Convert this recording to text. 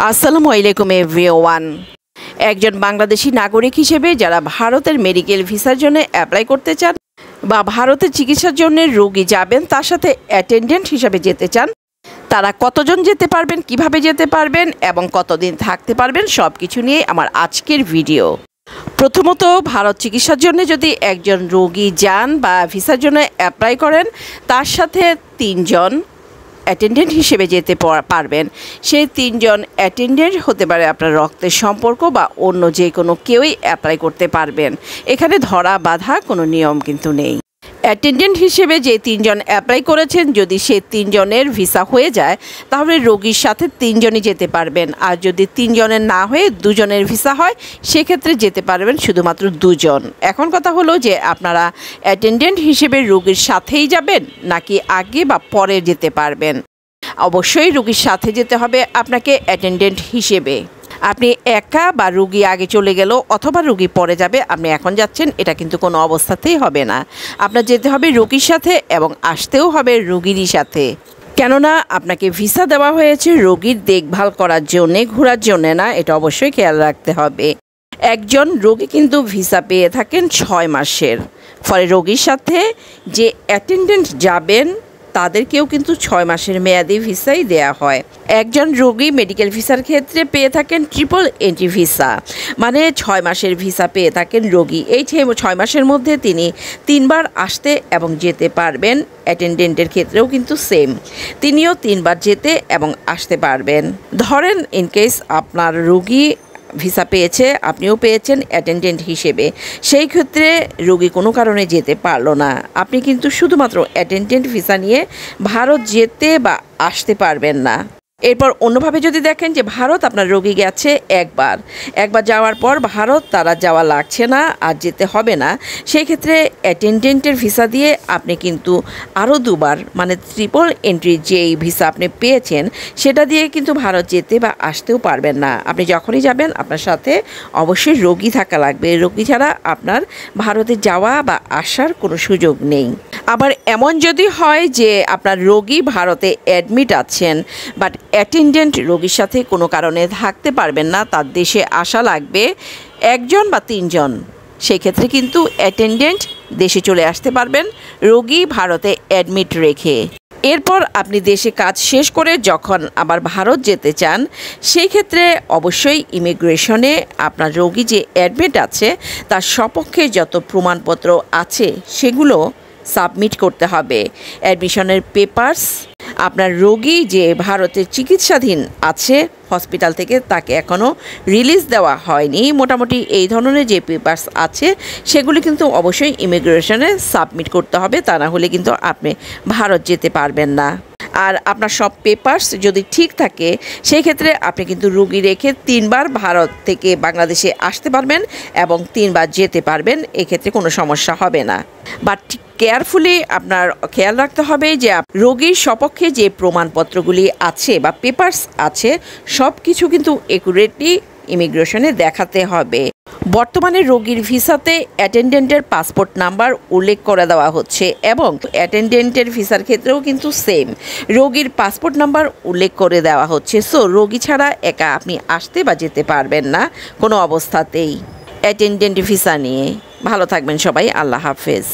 আসসালামু আলাইকুম এভরিওয়ান। একজন বাংলাদেশি নাগরিক হিসেবে যারা ভারতের মেডিকেল ভিসার জন্য অ্যাপ্লাই করতে চান বা ভারতের চিকিৎসার জন্য রোগী যাবেন তার সাথে অ্যাটেন্ডেন্ট হিসেবে যেতে চান, তারা কতজন যেতে পারবেন, কিভাবে যেতে পারবেন এবং কতদিন থাকতে পারবেন সব কিছু নিয়ে আমার আজকের ভিডিও। প্রথমত, ভারত চিকিৎসার জন্য যদি একজন রোগী যান বা ভিসার জন্য অ্যাপ্লাই করেন, তার সাথে 3 জন অ্যাটেন্ডেন্ট হিসেবে যেতে পারবেন। সেই 3 জন অ্যাটেন্ডেন্ট হতে পারে আপনার রক্তের সম্পর্ক বা অন্য যে কোনো কেউই অ্যাপ্লাই করতে পারবেন। এখানে ধরা বাঁধা কোনো নিয়ম কিন্তু নেই। অ্যাটেন্ডেন্ট হিসেবে যে 3 জন অ্যাপ্লাই করেছেন, যদি সে 3 জনের ভিসা হয়ে যায় তাহলে রোগীর সাথে 3 জনই যেতে পারবেন। আর যদি 3 জনের না হয়ে 2 জনের ভিসা হয় সেক্ষেত্রে যেতে পারবেন শুধুমাত্র 2 জন। এখন কথা হলো যে আপনারা অ্যাটেন্ডেন্ট হিসেবে রোগীর সাথেই যাবেন নাকি আগে বা পরে যেতে পারবেন। অবশ্যই রোগীর সাথে যেতে হবে আপনাকে অ্যাটেন্ডেন্ট হিসেবে। আপনি একা বা রুগী আগে চলে গেল অথবা রুগী পরে যাবে, আপনি এখন যাচ্ছেন, এটা কিন্তু কোনো অবস্থাতেই হবে না। আপনার যেতে হবে রোগীর সাথে এবং আসতেও হবে রোগীরই সাথে। কেননা আপনাকে ভিসা দেওয়া হয়েছে রোগীর দেখভাল করার জন্যে, ঘোরার জন্যে না, এটা অবশ্যই খেয়াল রাখতে হবে। একজন রোগী কিন্তু ভিসা পেয়ে থাকেন 6 মাসের। ফলে রোগীর সাথে যে অ্যাটেন্ডেন্ট যাবেন তাদেরকেও কিন্তু 6 মাসের মেয়াদি ভিসাই দেয়া হয়। একজন রোগী মেডিকেল ভিসার ক্ষেত্রে পেয়ে থাকেন ট্রিপল এন্ট্রি ভিসা, মানে 6 মাসের ভিসা পেয়ে থাকেন রোগী। এই 6 মাসের মধ্যে তিনি 3 বার আসতে এবং যেতে পারবেন। অ্যাটেন্ডেন্টের ক্ষেত্রেও কিন্তু সেম, তিনিও 3 বার যেতে এবং আসতে পারবেন। ধরেন ইনকেস আপনার রোগী ভিসা পেয়েছে, আপনিও পেয়েছেন অ্যাটেন্ডেন্ট হিসেবে, সেই ক্ষেত্রে রোগী কোনো কারণে যেতে পারলো না, আপনি কিন্তু শুধুমাত্র অ্যাটেন্ডেন্ট ভিসা নিয়ে ভারত যেতে বা আসতে পারবেন না। এরপর অন্যভাবে যদি দেখেন যে ভারত আপনার রোগী গেছে একবার যাওয়ার পর ভারত তারা যাওয়া লাগছে না আর যেতে হবে না, সেই ক্ষেত্রে অ্যাটেন্ডেন্টের ভিসা দিয়ে আপনি কিন্তু আরও 2 বার, মানে ট্রিপল এন্ট্রি যেই ভিসা আপনি পেয়েছেন সেটা দিয়ে কিন্তু ভারত যেতে বা আসতেও পারবেন না। আপনি যখনই যাবেন আপনার সাথে অবশ্যই রোগী থাকা লাগবে, রোগী ছাড়া আপনার ভারতে যাওয়া বা আসার কোনো সুযোগ নেই। আবার এমন যদি হয় যে আপনার রোগী ভারতে অ্যাডমিট আছেন বাট অ্যাটেন্ডেন্ট রোগীর সাথে কোনো কারণে থাকতে পারবেন না, তার দেশে আসা লাগবে 1 জন বা 3 জন, সেক্ষেত্রে কিন্তু অ্যাটেন্ডেন্ট দেশে চলে আসতে পারবেন রোগী ভারতে অ্যাডমিট রেখে। এরপর আপনি দেশে কাজ শেষ করে যখন আবার ভারত যেতে চান সেই ক্ষেত্রে অবশ্যই ইমিগ্রেশনে আপনার রোগী যে অ্যাডমিট আছে তার সপক্ষে যত প্রমাণপত্র আছে সেগুলো সাবমিট করতে হবে। অ্যাডমিশনের পেপারস, আপনার রোগী যে ভারতের চিকিৎসাধীন আছে হসপিটাল থেকে, তাকে এখনও রিলিজ দেওয়া হয়নি, মোটামুটি এই ধরনের যে পেপারস আছে সেগুলি কিন্তু অবশ্যই ইমিগ্রেশনে সাবমিট করতে হবে, তা না হলে কিন্তু আপনি ভারত যেতে পারবেন না। আর আপনার সব পেপারস যদি ঠিক থাকে সেই ক্ষেত্রে আপনি কিন্তু রোগী রেখে 3 বার ভারত থেকে বাংলাদেশে আসতে পারবেন এবং 3 বার যেতে পারবেন, এক্ষেত্রে কোনো সমস্যা হবে না। বাট কেয়ারফুলি আপনার খেয়াল রাখতে হবে যে রোগীর সপক্ষে যে প্রমাণপত্রগুলি আছে বা পেপারস আছে সব কিছু কিন্তু একুরেটলি ইমিগ্রেশনে দেখাতে হবে। বর্তমানে রোগীর ভিসাতে অ্যাটেন্ডেন্টের পাসপোর্ট নাম্বার উল্লেখ করে দেওয়া হচ্ছে এবং অ্যাটেন্ডেন্টের ভিসার ক্ষেত্রেও কিন্তু সেম, রোগীর পাসপোর্ট নাম্বার উল্লেখ করে দেওয়া হচ্ছে। সো রোগী ছাড়া একা আপনি আসতে বা যেতে পারবেন না কোনো অবস্থাতেই অ্যাটেন্ডেন্ট ভিসা নিয়ে। ভালো থাকবেন সবাই, আল্লাহ হাফেজ।